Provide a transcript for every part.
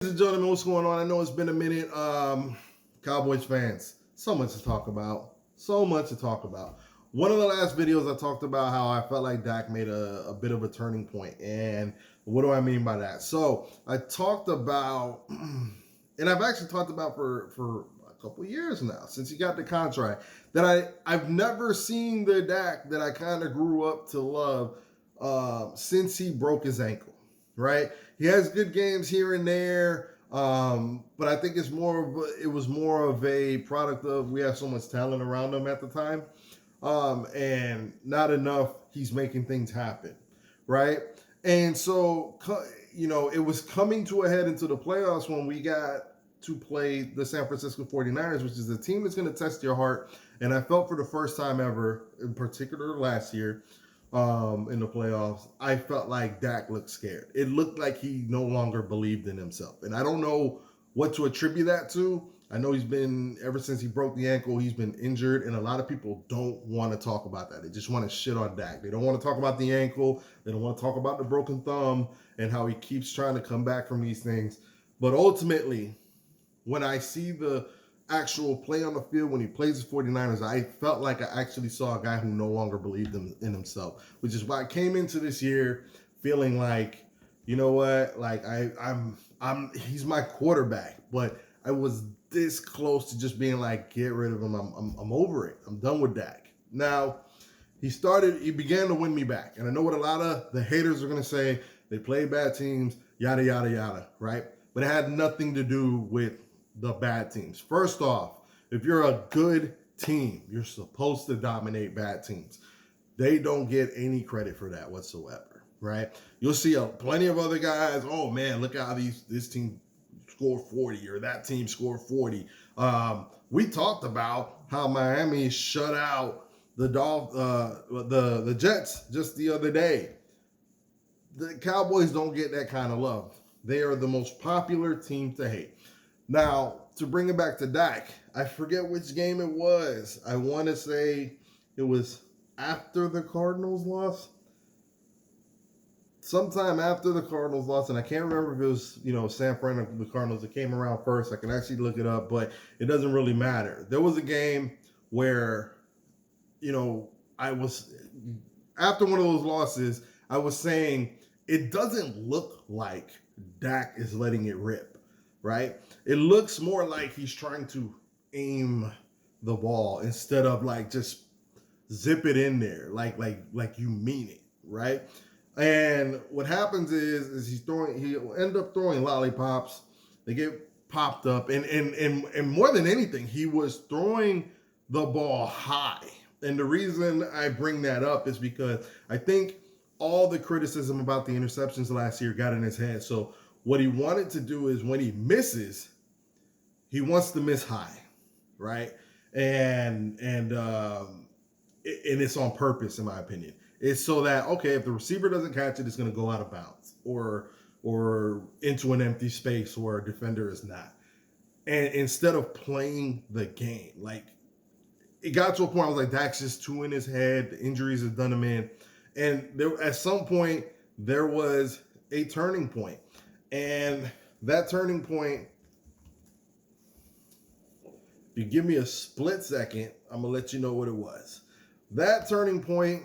Ladies and gentlemen, what's going on? I know it's been a minute. Cowboys fans, so much to talk about. So much to talk about. One of the last videos I talked about how I felt like Dak made a bit of a turning point. And what do I mean by that? So I talked about, and I've actually talked about for a couple years now, since he got the contract, that I've never seen the Dak that I kind of grew up to love since he broke his ankle, right? He has good games here and there, but I think it was more of a product of we have so much talent around him at the time, and not enough. He's making things happen, right? And so it was coming to a head into the playoffs when we got to play the San Francisco 49ers, which is a team that's going to test your heart. And I felt for the first time ever, in particular last year, in the playoffs, I felt like Dak looked scared. It looked like he no longer believed in himself. And I don't know what to attribute that to. I know he's been, ever since he broke the ankle, he's been injured. And a lot of people don't want to talk about that. They just want to shit on Dak. They don't want to talk about the ankle. They don't want to talk about the broken thumb and how he keeps trying to come back from these things. But ultimately, when I see the actual play on the field when he plays the 49ers, I felt like I actually saw a guy who no longer believed in himself, which is why I came into this year feeling like, you know what, like he's my quarterback, but I was this close to just being like, get rid of him. I'm over it. I'm done with Dak. Now, he began to win me back. And I know what a lot of the haters are going to say. They play bad teams, yada, yada, yada, right? But it had nothing to do with the bad teams. First off, if you're a good team, you're supposed to dominate bad teams. They don't get any credit for that whatsoever, right? You'll see plenty of other guys, oh man, look how this team scored 40 or that team scored 40. We talked about how Miami shut out the Jets just the other day. The Cowboys don't get that kind of love. They are the most popular team to hate. Now, to bring it back to Dak, I forget which game it was. I want to say it was after the Cardinals lost. Sometime after the Cardinals lost, and I can't remember if it was, San Fran or the Cardinals that came around first. I can actually look it up, but it doesn't really matter. There was a game where, I was, after one of those losses, I was saying it doesn't look like Dak is letting it rip, right? It looks more like he's trying to aim the ball instead of like just zip it in there, like you mean it, right? And what happens is he'll end up throwing lollipops. They get popped up, and more than anything, he was throwing the ball high. And the reason I bring that up is because I think all the criticism about the interceptions last year got in his head. So what he wanted to do is when he misses, he wants to miss high, right? And it's on purpose, in my opinion. It's so that, okay, if the receiver doesn't catch it, it's going to go out of bounds or into an empty space where a defender is not. And instead of playing the game, like it got to a point I was like, Dak's just too in his head. The injuries have done him in. And there, at some point, there was a turning point. And that turning point, if you give me a split second, I'm going to let you know what it was. That turning point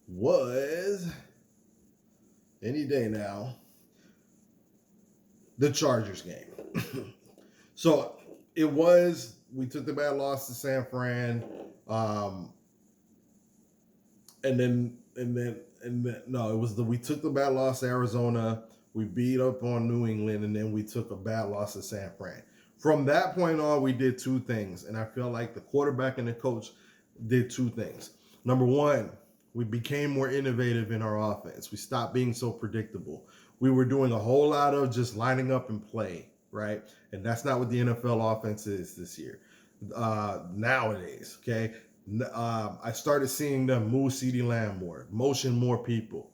was, any day now, the Chargers game. So it was, we took the bad loss to San Fran. We took the bad loss to Arizona. We beat up on New England, and then we took a bad loss to San Fran. From that point on, we did two things, and I feel like the quarterback and the coach did two things. Number one, we became more innovative in our offense. We stopped being so predictable. We were doing a whole lot of just lining up and play, right? And that's not what the NFL offense is this year. Nowadays, okay? I started seeing them move CeeDee Lamb more, motion more people,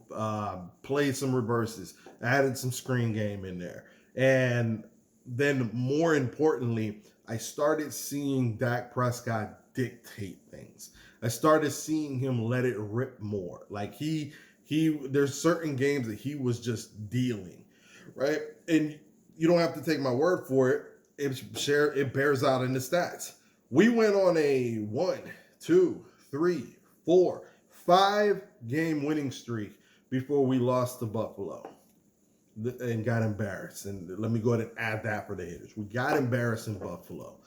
play some reverses, added some screen game in there. And then more importantly, I started seeing Dak Prescott dictate things. I started seeing him let it rip more. Like there's certain games that he was just dealing, right? And you don't have to take my word for it. It bears out in the stats. We went on a 1, 2, 3, 4, 5 game winning streak before we lost to Buffalo and got embarrassed. And let me go ahead and add that for the haters. We got embarrassed in Buffalo.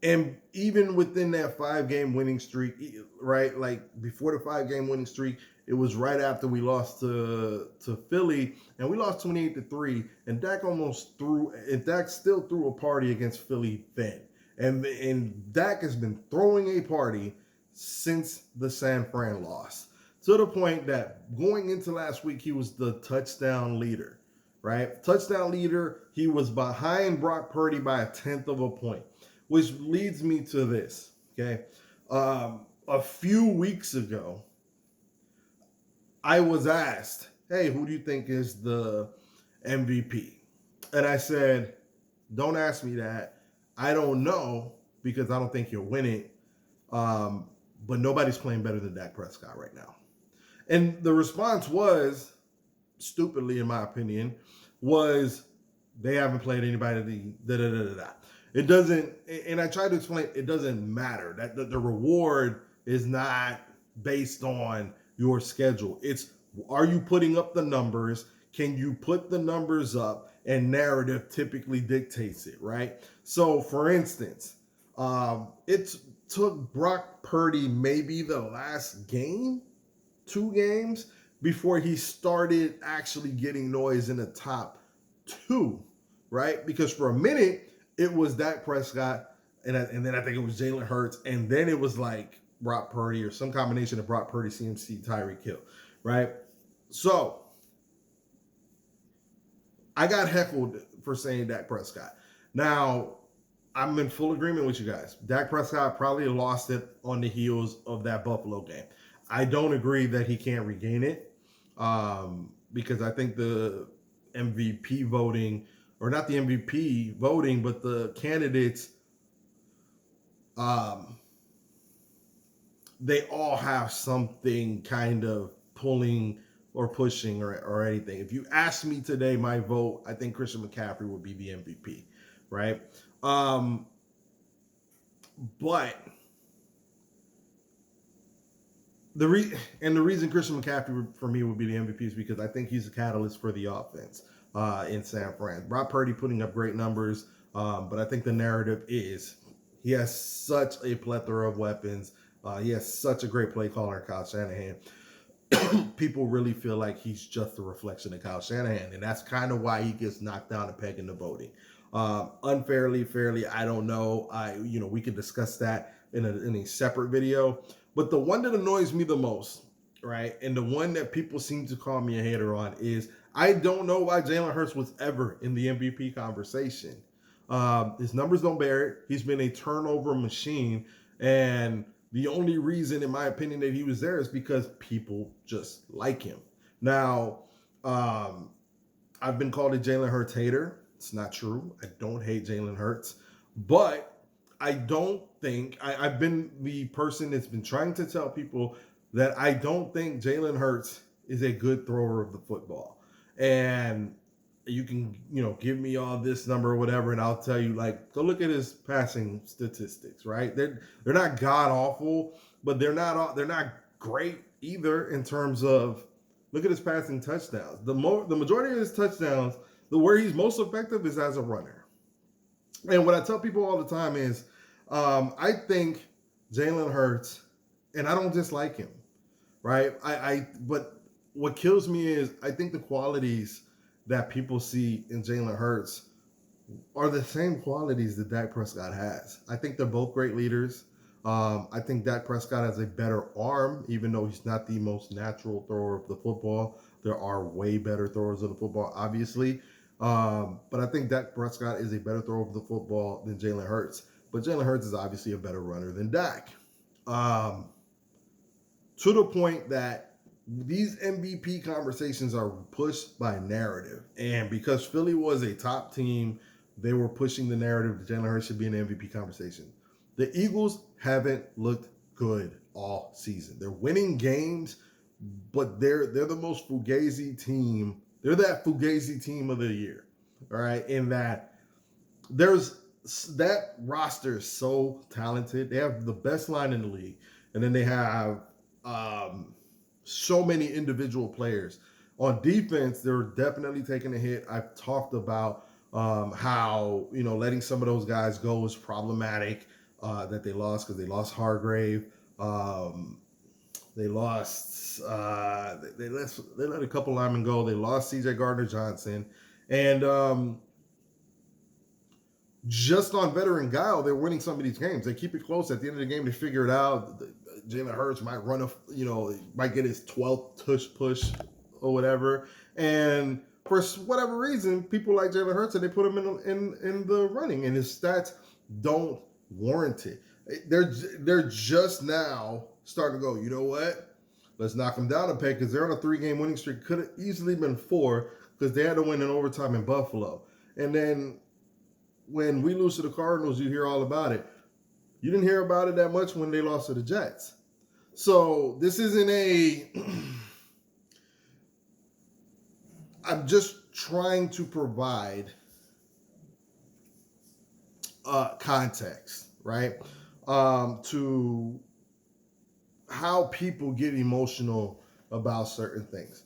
And even within that 5 game winning streak, right? Like before the 5 game winning streak, it was right after we lost to Philly, and we lost 28-3. And Dak still threw a party against Philly then. And Dak has been throwing a party since the San Fran loss, to the point that going into last week, he was the touchdown leader, right? Touchdown leader. He was behind Brock Purdy by 1/10 of a point. Which leads me to this, okay? A few weeks ago, I was asked, hey, who do you think is the MVP? And I said, don't ask me that. I don't know, because I don't think you'll win it. But nobody's playing better than Dak Prescott right now. And the response was, stupidly in my opinion, was they haven't played anybody da-da-da-da-da. It doesn't, and I tried to explain, it doesn't matter. That the reward is not based on your schedule. It's, are you putting up the numbers? Can you put the numbers up? And narrative typically dictates it, right? So, for instance, it took Brock Purdy maybe the last game, 2 games, before he started actually getting noise in the top 2, right? Because for a minute, it was Dak Prescott, and then I think it was Jalen Hurts, and then it was like Brock Purdy or some combination of Brock Purdy, CMC, Tyreek Hill, right? So I got heckled for saying Dak Prescott. Now, I'm in full agreement with you guys. Dak Prescott probably lost it on the heels of that Buffalo game. I don't agree that he can't regain it, because I think the MVP voting, or not the MVP voting, but the candidates, they all have something kind of pulling or pushing or anything. If you ask me today, my vote, I think Christian McCaffrey would be the MVP, right? But the reason Christian McCaffrey for me would be the MVP is because I think he's a catalyst for the offense in San Fran. Brock Purdy putting up great numbers, but I think the narrative is he has such a plethora of weapons. He has such a great play caller, Kyle Shanahan. People really feel like he's just a reflection of Kyle Shanahan, and that's kind of why he gets knocked down a peg in the voting. Unfairly, fairly, I don't know. We can discuss that in a separate video. But the one that annoys me the most, right, and the one that people seem to call me a hater on is I don't know why Jalen Hurts was ever in the MVP conversation. His numbers don't bear it. He's been a turnover machine, and the only reason, in my opinion, that he was there is because people just like him. Now, I've been called a Jalen Hurts hater. It's not true. I don't hate Jalen Hurts, but I don't think I've been the person that's been trying to tell people that I don't think Jalen Hurts is a good thrower of the football. And you can, give me all this number or whatever, and I'll tell you, like, go look at his passing statistics, right? They're not god awful, but they're not great either in terms of, look at his passing touchdowns. The majority of his touchdowns, where he's most effective is as a runner. And what I tell people all the time is, I think Jalen Hurts, and I don't dislike him, right? But what kills me is I think the qualities that people see in Jalen Hurts are the same qualities that Dak Prescott has. I think they're both great leaders. I think Dak Prescott has a better arm, even though he's not the most natural thrower of the football. There are way better throwers of the football, obviously. But I think Dak Prescott is a better thrower of the football than Jalen Hurts. But Jalen Hurts is obviously a better runner than Dak. To the point that these MVP conversations are pushed by narrative. And because Philly was a top team, they were pushing the narrative that Jalen Hurts should be in the MVP conversation. The Eagles haven't looked good all season. They're winning games, but they're the most fugazi team. They're that fugazi team of the year. All right, in that there's that roster is so talented. They have the best line in the league, and then they have um, so many individual players. On defense, they're definitely taking a hit. I've talked about how letting some of those guys go is problematic. That they lost because they lost Hargrave. They lost. They let a couple linemen go. They lost C.J. Gardner Johnson, and just on veteran guile, they're winning some of these games. They keep it close. At the end of the game, they figure it out. Jalen Hurts might run might get his 12th tush push or whatever. And for whatever reason, people like Jalen Hurts, and they put him in the running, and his stats don't warrant it. They're just now starting to go, you know what? Let's knock them down a peg because they're on a 3-game winning streak. Could have easily been 4 because they had to win in overtime in Buffalo. And then when we lose to the Cardinals, you hear all about it. You didn't hear about it that much when they lost to the Jets. So this isn't I'm just trying to provide context, right? To how people get emotional about certain things.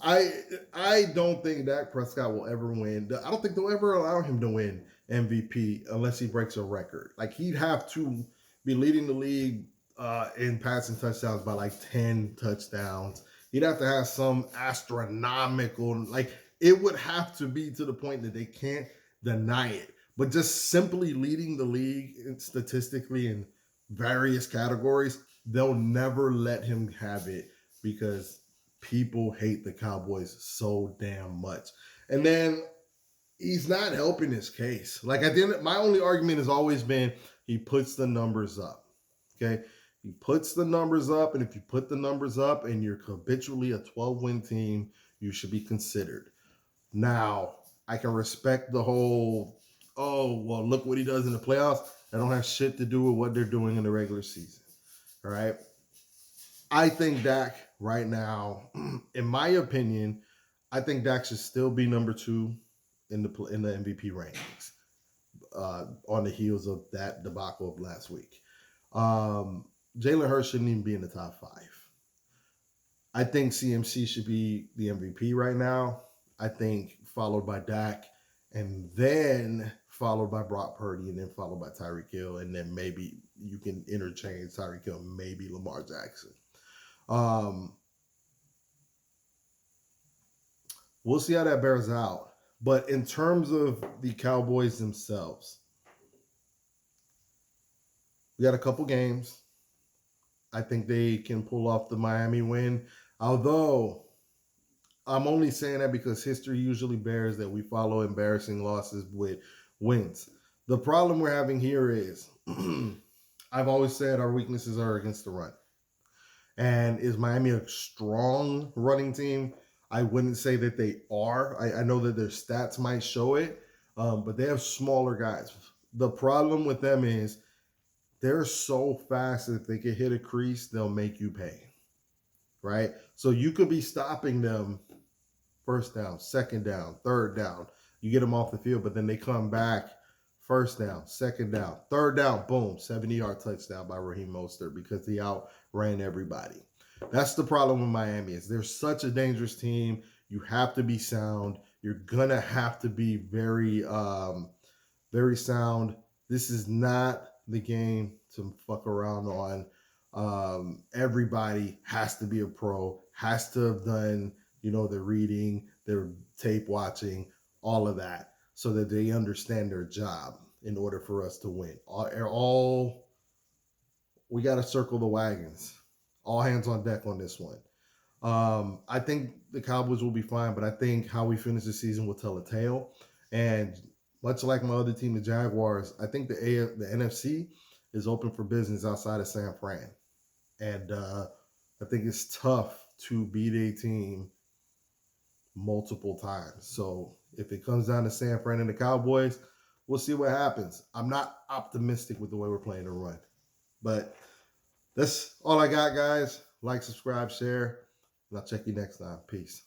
I don't think Dak Prescott will ever win. I don't think they'll ever allow him to win MVP unless he breaks a record. Like, he'd have to be leading the league in passing touchdowns by like 10 touchdowns. He'd have to have some astronomical, like, it would have to be to the point that they can't deny it. But just simply leading the league statistically in various categories, they'll never let him have it because people hate the Cowboys so damn much. And then he's not helping his case. Like, at the end, my only argument has always been he puts the numbers up. Okay? He puts the numbers up, and if you put the numbers up and you're habitually a 12-win team, you should be considered. Now, I can respect the whole, oh, well, look what he does in the playoffs. That don't have shit to do with what they're doing in the regular season. All right? I think Dak right now, in my opinion, I think Dak should still be number 2 in the MVP rankings on the heels of that debacle of last week. Jalen Hurts shouldn't even be in the top 5. I think CMC should be the MVP right now. I think followed by Dak, and then followed by Brock Purdy, and then followed by Tyreek Hill, and then maybe you can interchange Tyreek Hill, maybe Lamar Jackson. We'll see how that bears out. But in terms of the Cowboys themselves, we got a couple games. I think they can pull off the Miami win. Although, I'm only saying that because history usually bears that we follow embarrassing losses with wins. The problem we're having here is, I've always said our weaknesses are against the run. And is Miami a strong running team? I wouldn't say that they are. I know that their stats might show it, but they have smaller guys. The problem with them is they're so fast that if they can hit a crease, they'll make you pay, right? So you could be stopping them first down, second down, third down. You get them off the field, but then they come back first down, second down, third down, boom, 70-yard touchdown by Raheem Mostert because he outran everybody. That's the problem with Miami is they're such a dangerous team. You have to be sound. You're going to have to be very, very sound. This is not the game to fuck around on. Everybody has to be a pro, has to have done, their reading, their tape watching, all of that, so that they understand their job in order for us to win. We got to circle the wagons. All hands on deck on this one. I think the Cowboys will be fine, but I think how we finish the season will tell a tale. And much like my other team, the Jaguars, I think the NFC is open for business outside of San Fran. And I think it's tough to beat a team multiple times. So if it comes down to San Fran and the Cowboys, we'll see what happens. I'm not optimistic with the way we're playing the run. But that's all I got, guys. Like, subscribe, share. And I'll check you next time. Peace.